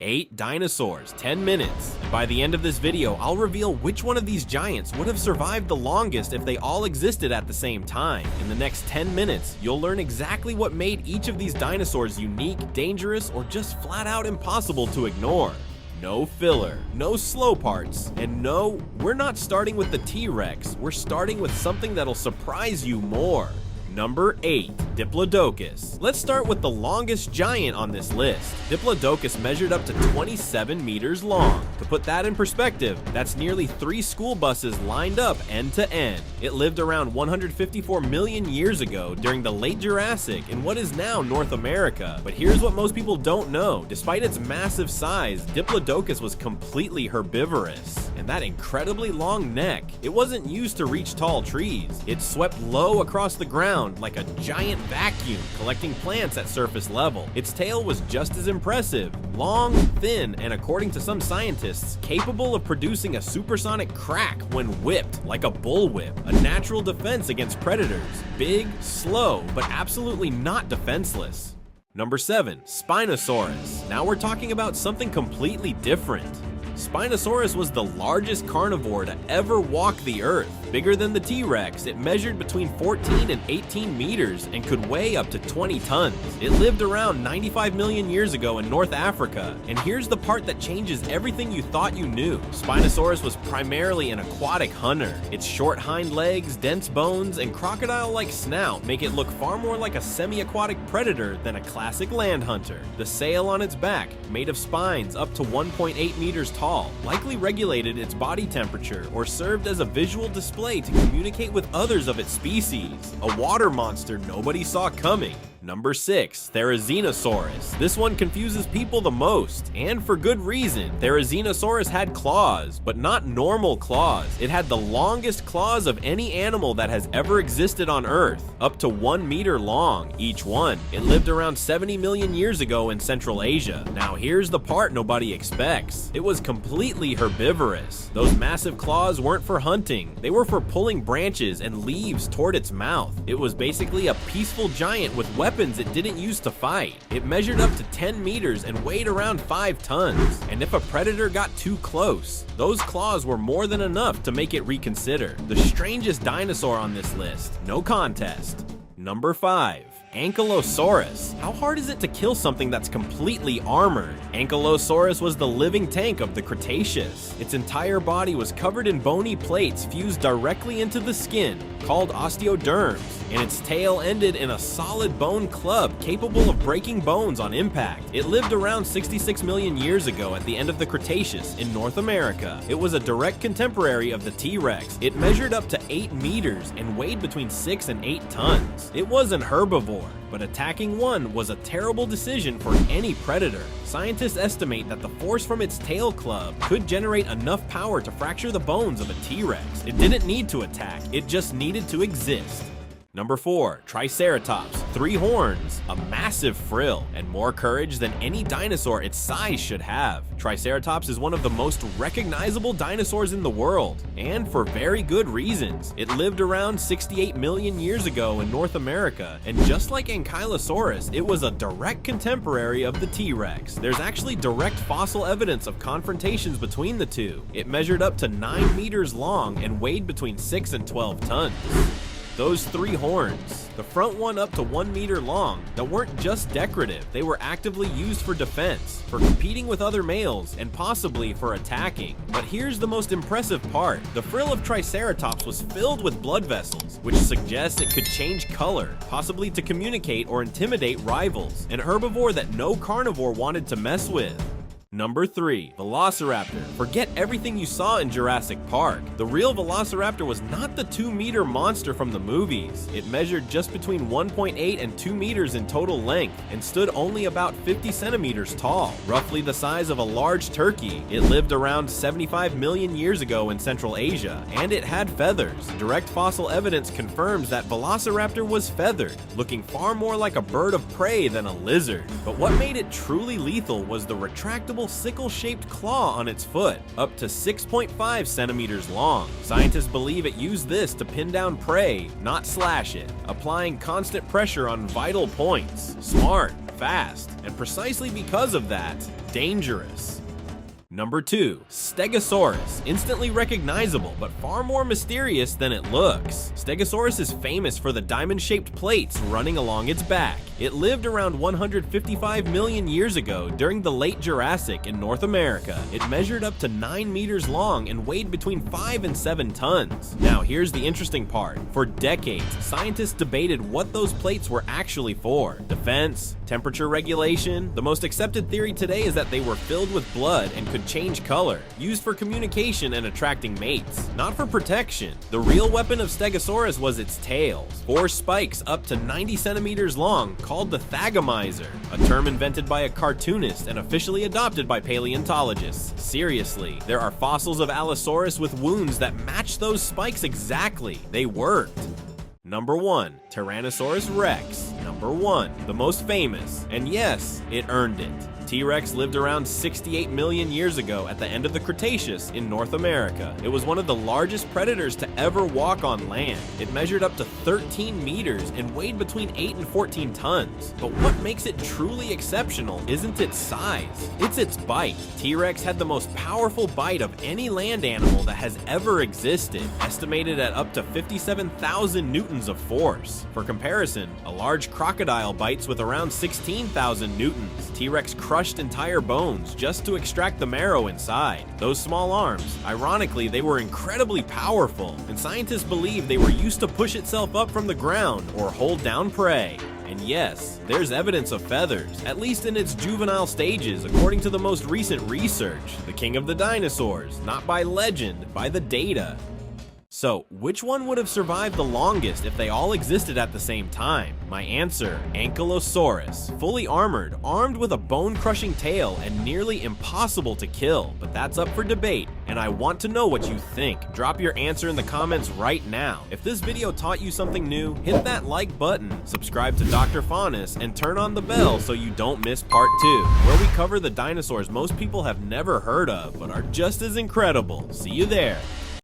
8 dinosaurs, 10 minutes. And by the end of this video, I'll reveal which one of these giants would have survived the longest if they all existed at the same time. In the next 10 minutes, you'll learn exactly what made each of these dinosaurs unique, dangerous, or just flat out impossible to ignore. No filler, no slow parts, and no, we're not starting with the T-Rex, we're starting with something that'll surprise you more. Number 8. Diplodocus. Let's start with the longest giant on this list. Diplodocus measured up to 27 meters long. To put that in perspective, that's nearly 3 school buses lined up end to end. It lived around 154 million years ago during the late Jurassic in what is now North America. But here's what most people don't know. Despite its massive size, Diplodocus was completely herbivorous. And that incredibly long neck, it wasn't used to reach tall trees. It swept low across the ground like a giant vacuum, collecting plants at surface level. Its tail was just as impressive, long, thin, and according to some scientists, capable of producing a supersonic crack when whipped, like a bullwhip, a natural defense against predators. Big, slow, but absolutely not defenseless. Number 7. Spinosaurus. Now we're talking about something completely different. Spinosaurus was the largest carnivore to ever walk the earth. Bigger than the T-Rex, it measured between 14 and 18 meters and could weigh up to 20 tons. It lived around 95 million years ago in North Africa. And here's the part that changes everything you thought you knew. Spinosaurus was primarily an aquatic hunter. Its short hind legs, dense bones, and crocodile-like snout make it look far more like a semi-aquatic predator than a classic land hunter. The sail on its back, made of spines up to 1.8 meters tall, likely regulated its body temperature or served as a visual display to communicate with others of its species. A water monster nobody saw coming. Number 6. Therizinosaurus. This one confuses people the most, and for good reason. Therizinosaurus had claws, but not normal claws. It had the longest claws of any animal that has ever existed on Earth, up to 1 meter long, each one. It lived around 70 million years ago in Central Asia. Now here's the part nobody expects. It was completely herbivorous. Those massive claws weren't for hunting. They were for pulling branches and leaves toward its mouth. It was basically a peaceful giant with weapons it didn't use to fight. It measured up to 10 meters and weighed around 5 tons. And if a predator got too close, those claws were more than enough to make it reconsider. The strangest dinosaur on this list, no contest. Number 5. Ankylosaurus. How hard is it to kill something that's completely armored? Ankylosaurus was the living tank of the Cretaceous. Its entire body was covered in bony plates fused directly into the skin, called osteoderms, and its tail ended in a solid bone club capable of breaking bones on impact. It lived around 66 million years ago at the end of the Cretaceous in North America. It was a direct contemporary of the T-Rex. It measured up to 8 meters and weighed between 6 and 8 tons. It was an herbivore, but attacking one was a terrible decision for any predator. Scientists estimate that the force from its tail club could generate enough power to fracture the bones of a T-Rex. It didn't need to attack, it just needed to exist. Number 4. Triceratops. 3 horns, a massive frill, and more courage than any dinosaur its size should have. Triceratops is one of the most recognizable dinosaurs in the world, and for very good reasons. It lived around 68 million years ago in North America, and just like Ankylosaurus, it was a direct contemporary of the T-Rex. There's actually direct fossil evidence of confrontations between the two. It measured up to 9 meters long and weighed between 6 and 12 tons. Those 3 horns, the front one up to 1 meter long, that weren't just decorative, they were actively used for defense, for competing with other males, and possibly for attacking. But here's the most impressive part. The frill of Triceratops was filled with blood vessels, which suggests it could change color, possibly to communicate or intimidate rivals, an herbivore that no carnivore wanted to mess with. Number 3. Velociraptor. Forget everything you saw in Jurassic Park. The real Velociraptor was not the 2-meter monster from the movies. It measured just between 1.8 and 2 meters in total length and stood only about 50 centimeters tall, roughly the size of a large turkey. It lived around 75 million years ago in Central Asia, and it had feathers. Direct fossil evidence confirms that Velociraptor was feathered, looking far more like a bird of prey than a lizard. But what made it truly lethal was the retractable sickle-shaped claw on its foot, up to 6.5 centimeters long. Scientists believe it used this to pin down prey, not slash it, applying constant pressure on vital points. Smart, fast, and precisely because of that, dangerous. Number 2. Stegosaurus, instantly recognizable but far more mysterious than it looks. Stegosaurus is famous for the diamond-shaped plates running along its back. It lived around 155 million years ago during the late Jurassic in North America. It measured up to 9 meters long and weighed between 5 and 7 tons. Now here's the interesting part. For decades, scientists debated what those plates were actually for. Defense, temperature regulation. The most accepted theory today is that they were filled with blood and could change color, used for communication and attracting mates, not for protection. The real weapon of Stegosaurus was its tails, 4 spikes up to 90 centimeters long called the thagomizer, a term invented by a cartoonist and officially adopted by paleontologists. Seriously, there are fossils of Allosaurus with wounds that match those spikes exactly. They worked. Number 1. Tyrannosaurus Rex. Number 1. The most famous. And yes, it earned it. T-Rex lived around 68 million years ago at the end of the Cretaceous in North America. It was one of the largest predators to ever walk on land. It measured up to 13 meters and weighed between 8 and 14 tons. But what makes it truly exceptional isn't its size, it's its bite. T-Rex had the most powerful bite of any land animal that has ever existed, estimated at up to 57,000 newtons of force. For comparison, a large crocodile bites with around 16,000 newtons. T-Rex crushed entire bones just to extract the marrow inside. Those small arms, ironically, they were incredibly powerful, and scientists believe they were used to push itself up from the ground or hold down prey. And yes, there's evidence of feathers, at least in its juvenile stages according to the most recent research. The king of the dinosaurs, not by legend, by the data. So, which one would have survived the longest if they all existed at the same time? My answer, Ankylosaurus. Fully armored, armed with a bone-crushing tail, and nearly impossible to kill. But that's up for debate, and I want to know what you think. Drop your answer in the comments right now. If this video taught you something new, hit that like button, subscribe to Dr.Faunus, and turn on the bell so you don't miss part 2, where we cover the dinosaurs most people have never heard of, but are just as incredible. See you there.